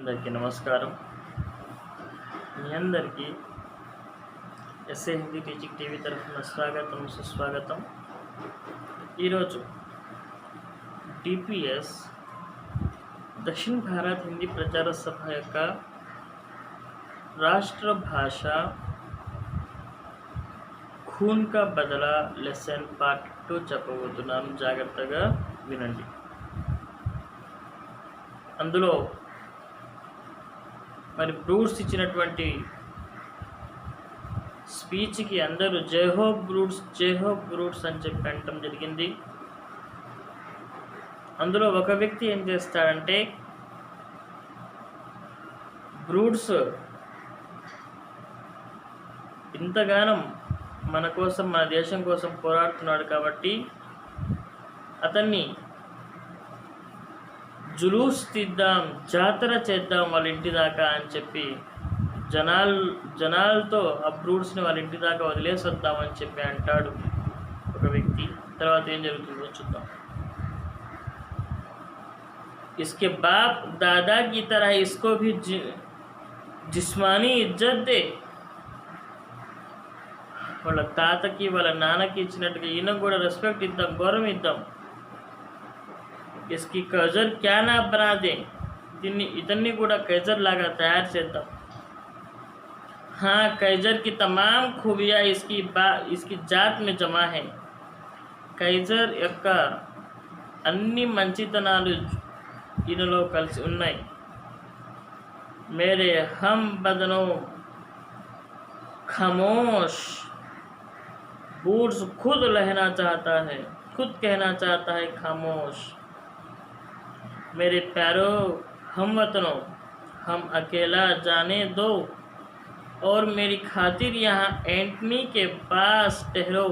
అందరికీ నమస్కారం. మీ అందరికీ ఎస్ఏ హిందీ టీచింగ్ టీవీ తరఫున స్వాగతం, సుస్వాగతం. ఈరోజు డిపిఎస్ దక్షిణ భారత్ హిందీ ప్రచార సభ యొక్క రాష్ట్ర భాష ఖూన్ కా బదలా లెసన్ పార్ట్ 2 చెప్పబోతున్నాను. జాగ్రత్తగా వినండి. అందులో మరి బ్రూట్స్ ఇచ్చినటువంటి స్పీచ్కి అందరూ జై హో బ్రూట్స్ అని చెప్పి అనటం జరిగింది. అందులో ఒక వ్యక్తి ఏం చేస్తాడంటే, బ్రూట్స్ ఇంతగానం మన కోసం, మన దేశం కోసం పోరాడుతున్నాడు కాబట్టి అతన్ని జులూస్ తీద్దాం, జాతర చేద్దాం వాళ్ళ ఇంటి దాకా అని చెప్పి జనాలతో ఆ బ్రూట్స్ని వాళ్ళ ఇంటి దాకా వదిలేసి వద్దామని చెప్పి అంటాడు ఒక వ్యక్తి. తర్వాత ఏం జరుగుతుందో చూద్దాం. इसके बाप दादा की तरह इसको भी जिस्मानी इज्जत दे. వాళ్ళ తాతకి వాళ్ళ నాన్నకి ఇచ్చినట్టుగా ఈయనకు కూడా రెస్పెక్ట్ ఇద్దాం, గౌరవం ఇద్దాం. इसकी कैजर क्या ना बना दे, इतनी కూడా कैजर లాగా తయారు చేద్దాం. हाँ, कैजर की तमाम खूबियाँ इसकी जात में जमा है. कैजర్ యొక్క అన్ని మంచితనాలు ఈయనలో కలిసి ఉన్నాయి. मेरे हम बदनों खामोश, बूट्स खुद कहना चाहता है खामोश. मेरे प्यारो हमवतनों, हम अकेला जाने दो और मेरी खातिर यहाँ एंटनी के पास ठहरो.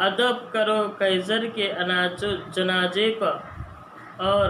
अदब करो कैजर के जनाजे का और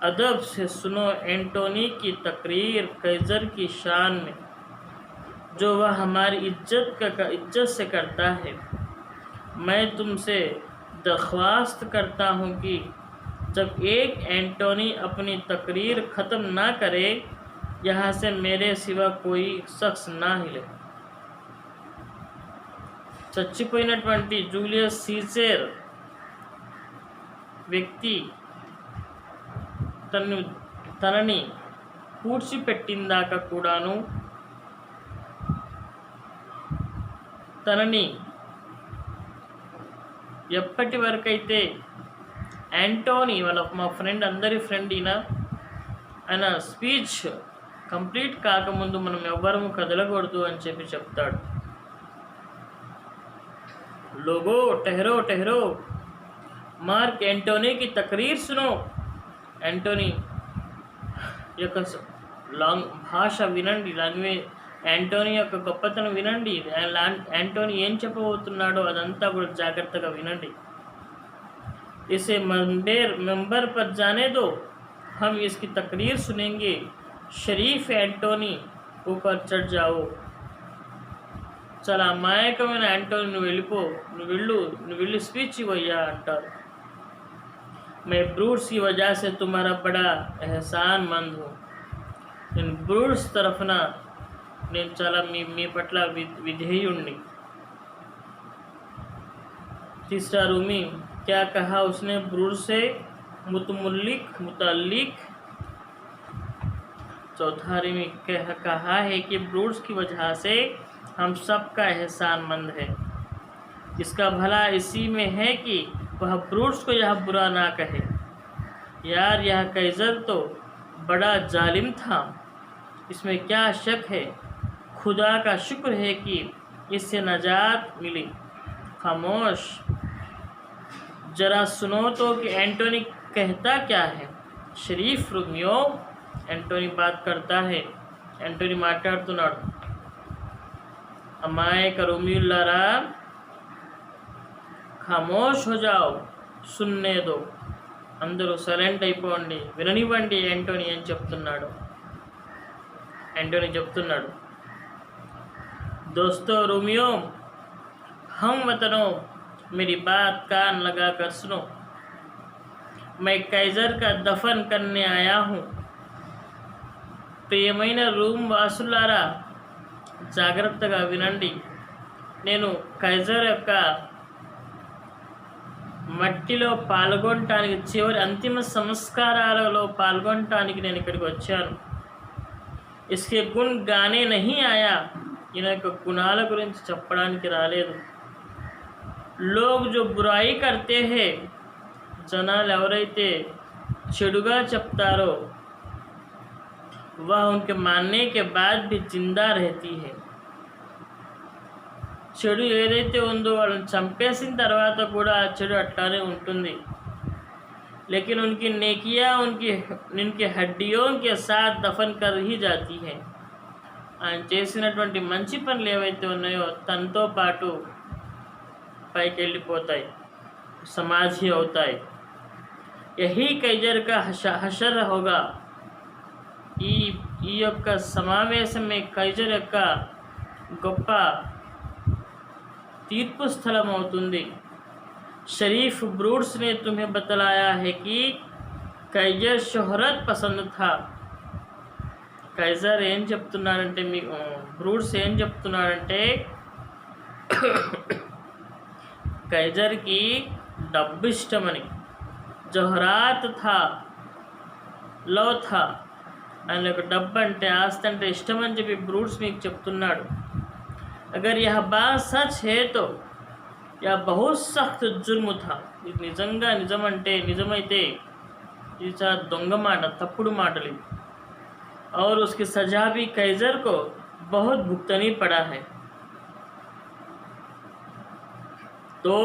अदब से सुनो एंटोनी की तकरीर कैजर की शान में, जो वह हमारी इज्जत से करता है. मैं तुमसे दरख्वास्त करता हूँ कि जब एक एंटोनी अपनी तकरीर ख़त्म ना करे, यहाँ से मेरे सिवा कोई शख्स ना हिले. చచ్చిపోయినటువంటి జూలియస్ సీజర్ వ్యక్తి తనని పూడ్చిపెట్టిందాక కూడాను, తనని ఎప్పటి వరకైతే యాంటోనీ మా ఫ్రెండ్, అందరి ఫ్రెండ్ ఆయన స్పీచ్ కంప్లీట్ కాకముందు మనం ఎవ్వరము కదలకూడదు అని చెప్పి చెప్తాడు. లోగో టెహరో టెహరో, మార్క్ యాంటోనీ కి తక్రీర్ సునో. యాంటోనీ యొక్క భాష వినండి, లాంగ్వేజ్, యాంటోనీ యొక్క గొప్పతనం వినండి. యాంటోనీ ఏం చెప్పబోతున్నాడో అదంతా కూడా జాగ్రత్తగా వినండి. इसे मंबर पर जाने दो, हम इसकी तकरीर सुनेंगे. शरीफ एंटोनी ऊपर चढ़ जाओ. చాలా అమాయకమైన యాంటోనీ, నువ్వు వెళ్ళు స్పీచ్ ఇవ్వయ్యా అంటారు. मैं ब्रूट्स की वजह से तुम्हारा बड़ा एहसान मंद हूँ. నేను బ్రూట్స్ తరఫున నేను చాలా మీ పట్ల విధేయుణ్ణి. तीसरा रूमी, क्या कहा उसने ब्रूट्स से मुतल्लिक. चौथा रूमी कहा है कि ब्रूट्स की वजह से हम सब का एहसान मंद है. इसका भला इसी में है कि वह ब्रूट्स को यह बुरा ना कहे. यार, यह कैजर तो बड़ा जालिम था, इसमें क्या शक है. खुदा का शुक्र है कि इससे नजात मिली. खामोश, जरा सुनो तो कि एंटोनी कहता क्या है. शरीफ रोमियो, एंटोनी बात करता है. एंटोनी మాట్లాడుతున్నాడు. అమాయక రోమియోలారా, ఖామోష్ హో జాओ, సున్నే దో, అందరూ సైలెంట్ అయిపోండి, విననివ్వండి యాంటోనీ అని చెప్తున్నాడు. యాంటోనీ చెప్తున్నాడు, दोस्तों रोमियो, हम वतनों, मेरी बात कान लगा कर सुनो. मैं कैजर का दफन करने आया हूँ. ప్రియమైన రూమ్ వాసులారా, జాగ్రత్తగా వినండి. నేను కైజర్ యొక్క మట్టిలో పాల్గొనటానికి, చివరి అంతిమ సంస్కారాలలో పాల్గొనటానికి నేను ఇక్కడికి వచ్చాను. ఇస్కే గుణ్ గానే నహీ ఆయా, ఈయన యొక్క గుణాల గురించి చెప్పడానికి రాలేదు. లోగ్ జో బురాయి కర్తే హే, జనాలు ఎవరైతే చెడుగా చెప్తారో वह उनके मानने के बाद भी जिंदा रहती है. చెడు ఏదైతే ఉందో వాళ్ళని చంపేసిన తర్వాత కూడా ఆ చెడు అట్లానే ఉంటుంది. लेकिन उनकी नेकियां उनकी हड्डियों के साथ दफन कर ही जाती है. ఆయన చేసినటువంటి మంచి పనులు ఏవైతే ఉన్నాయో తనతో పాటు పైకి వెళ్ళిపోతాయి, సమాధి అవుతాయి. యహీ కైజర్ కా హషర్ హోగా, ఈ యొక్క సమావేశమే కైజర్ యొక్క గొప్ప తీర్పు స్థలం అవుతుంది. షరీఫ్ బ్రూడ్స్ ने तुम्हें बतलाया है कि కైజర్ షోహరత్ పసంద్ థా. కైజర్ ఏం చెప్తున్నాడంటే, మీకు బ్రూడ్స్ ఏం చెప్తున్నాడంటే, కైజర్కి డబ్బు ఇష్టమని. జోహరాత్ థా, లో థా, ఆయన యొక్క డబ్బు అంటే, ఆస్తి అంటే ఇష్టం అని చెప్పి బ్రూడ్స్ మీకు చెప్తున్నాడు. అగర్ యహ బాత్ సచ్ హే తో యా బహుత్ సఖ్త్ జుర్మ్ థా. ఇది నిజంగా నిజమంటే, నిజమైతే ఇది చాలా దొంగ మాట, తప్పుడు మాటలు ఇవి. और उसकी सजा भी कैजर को बहुत भुगतनी पड़ा है. तो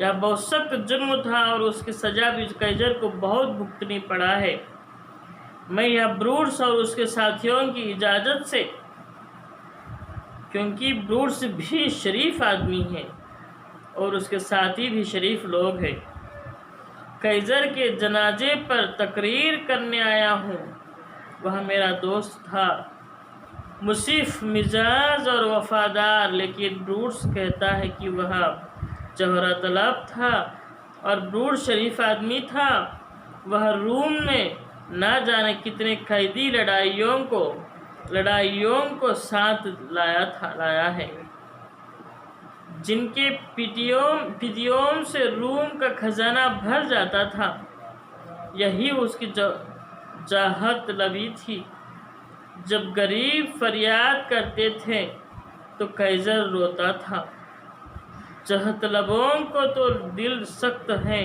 यह बहुत सख्त जुर्म था और उसकी सजा भी कैजर को बहुत भुगतनी पड़ा है. मैं यह ब्रूड्स और उसके साथियों की इजाज़त से, क्योंकि ब्रूड्स भी शरीफ आदमी हैं और उसके साथी भी शरीफ लोग हैं, कैजर के जनाजे पर तकरीर करने आया हूँ. वह मेरा दोस्त था, मुसीफ मिजाज और वफादार, लेकिन ब्रूड्स कहता है कि वह जौहरा तलब था और ब्रूड्स शरीफ आदमी था. वह रूम में ना जाने कितने कैदी लड़ाइयों को साथ लाया है, जिनके पिटियों से रूम का खजाना भर जाता था. यही उसकी जाहत लबी थी. जब गरीब फरियाद करते थे तो कैजर रोता था. जहत लबों को तो दिल सख्त है,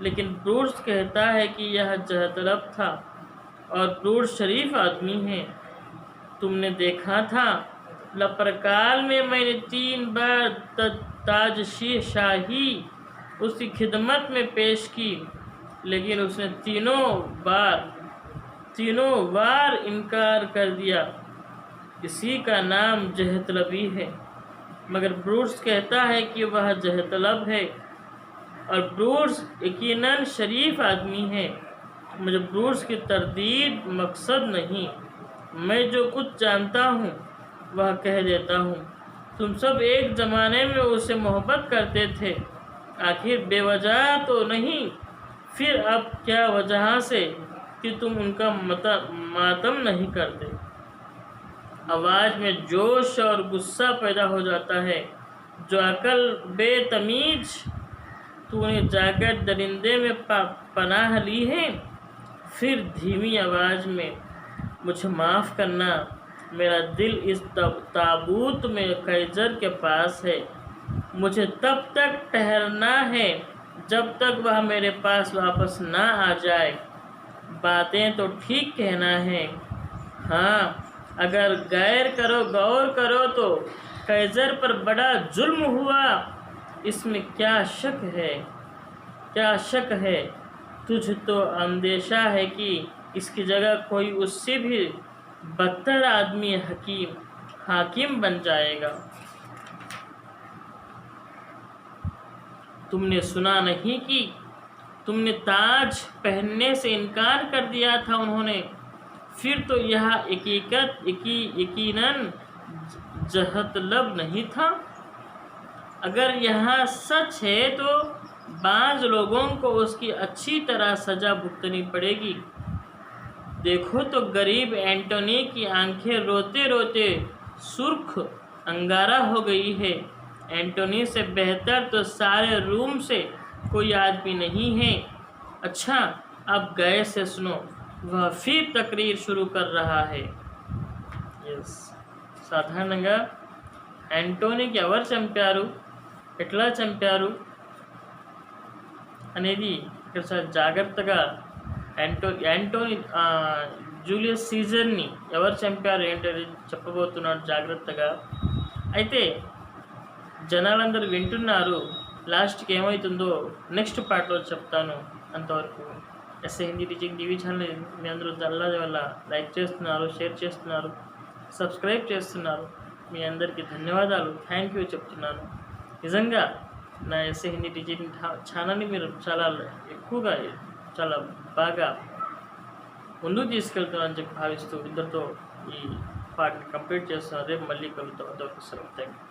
लेकिन ब्रूड्स कहता है कि यह जहत लब था और ब्रूड्स शरीफ आदमी है. तुमने देखा था लपरकाल में मैंने 3 बार ताज शाही उसकी खिदमत में पेश की, लेकिन उसने तीनों बार इनकार कर दिया. इसी का नाम जहतलबी है. मगर ब्रूड्स कहता है कि वह जहतलब है और ब्रूड्स यकीनन शरीफ आदमी है. मुझे ब्रूड्स की तरदीद मकसद नहीं. मैं जो कुछ जानता हूँ वह कह देता हूँ. तुम सब एक ज़माने में उससे मोहब्बत करते थे, आखिर बेवजह तो नहीं. फिर अब क्या वजह से कि तुम उनका मातम नहीं करते. आवाज़ में जोश और गुस्सा पैदा हो जाता है. जो अकल बेतमीज, तूने जाकर दरिंदे में पनाह ली है. फिर धीमी आवाज़ में, मुझे माफ़ करना, मेरा दिल इस ताबूत में कैजर के पास है. मुझे तब तक ठहरना है जब तक वह मेरे पास वापस ना आ जाए. बातें तो ठीक कहना है. हाँ, अगर गौर करो तो कैजर पर बड़ा जुल्म हुआ, इसमें क्या शक है. तुझे तो अंदेशा है कि इसकी जगह कोई उससे भी बदतर आदमी हाकिम बन जाएगा. तुमने सुना नहीं कि तुमने ताज पहनने से इनकार कर दिया था उन्होंने. फिर तो यह यकीनन जहतलब नहीं था. अगर यह सच है तो बाज़ लोगों को उसकी अच्छी तरह सज़ा भुगतनी पड़ेगी. देखो तो गरीब एंटोनी की आंखें रोते रोते सुर्ख अंगारा हो गई है। एंटोनी से बेहतर तो सारे रूम से कोई आदमी नहीं है। अच्छा, अब गए से सुनो, वह फिर तकरीर शुरू कर रहा है। ఎస్ సాధారణంగా యాంటోనీకి ఎవరు చంపారు, ఎట్లా చంపారు అనేది ఇక్కడ చాలా జాగ్రత్తగా యాంటోనీ జూలియస్ సీజర్ని ఎవరు చంపారు ఏంటది చెప్పబోతున్నాడు జాగ్రత్తగా. అయితే జనాలందరూ వింటున్నారు. లాస్ట్కి ఏమవుతుందో నెక్స్ట్ పార్ట్లో చెప్తాను. అంతవరకు SA Hindi teaching TV channel మీ అందరూ అల్లాహ్ వల్ల లైక్ చేస్తున్నారు, షేర్ చేస్తున్నారు, సబ్స్క్రైబ్ చేస్తున్నారు. మీ అందరికీ ధన్యవాదాలు, థ్యాంక్ యూ చెప్తున్నాను. నిజంగా నా ఎస్ఏ హిందీ టీచింగ్ ఛానల్ని మీరు చాలా ఎక్కువగా చాలా బాగా ముందుకు తీసుకెళ్తున్నారని చెప్పి భావిస్తూ ఇద్దరితో ఈ పార్ట్ని కంప్లీట్ చేస్తున్నారు. రేపు మళ్ళీ కలుద్దాం. అంతవరకు సెలవు. Thank you.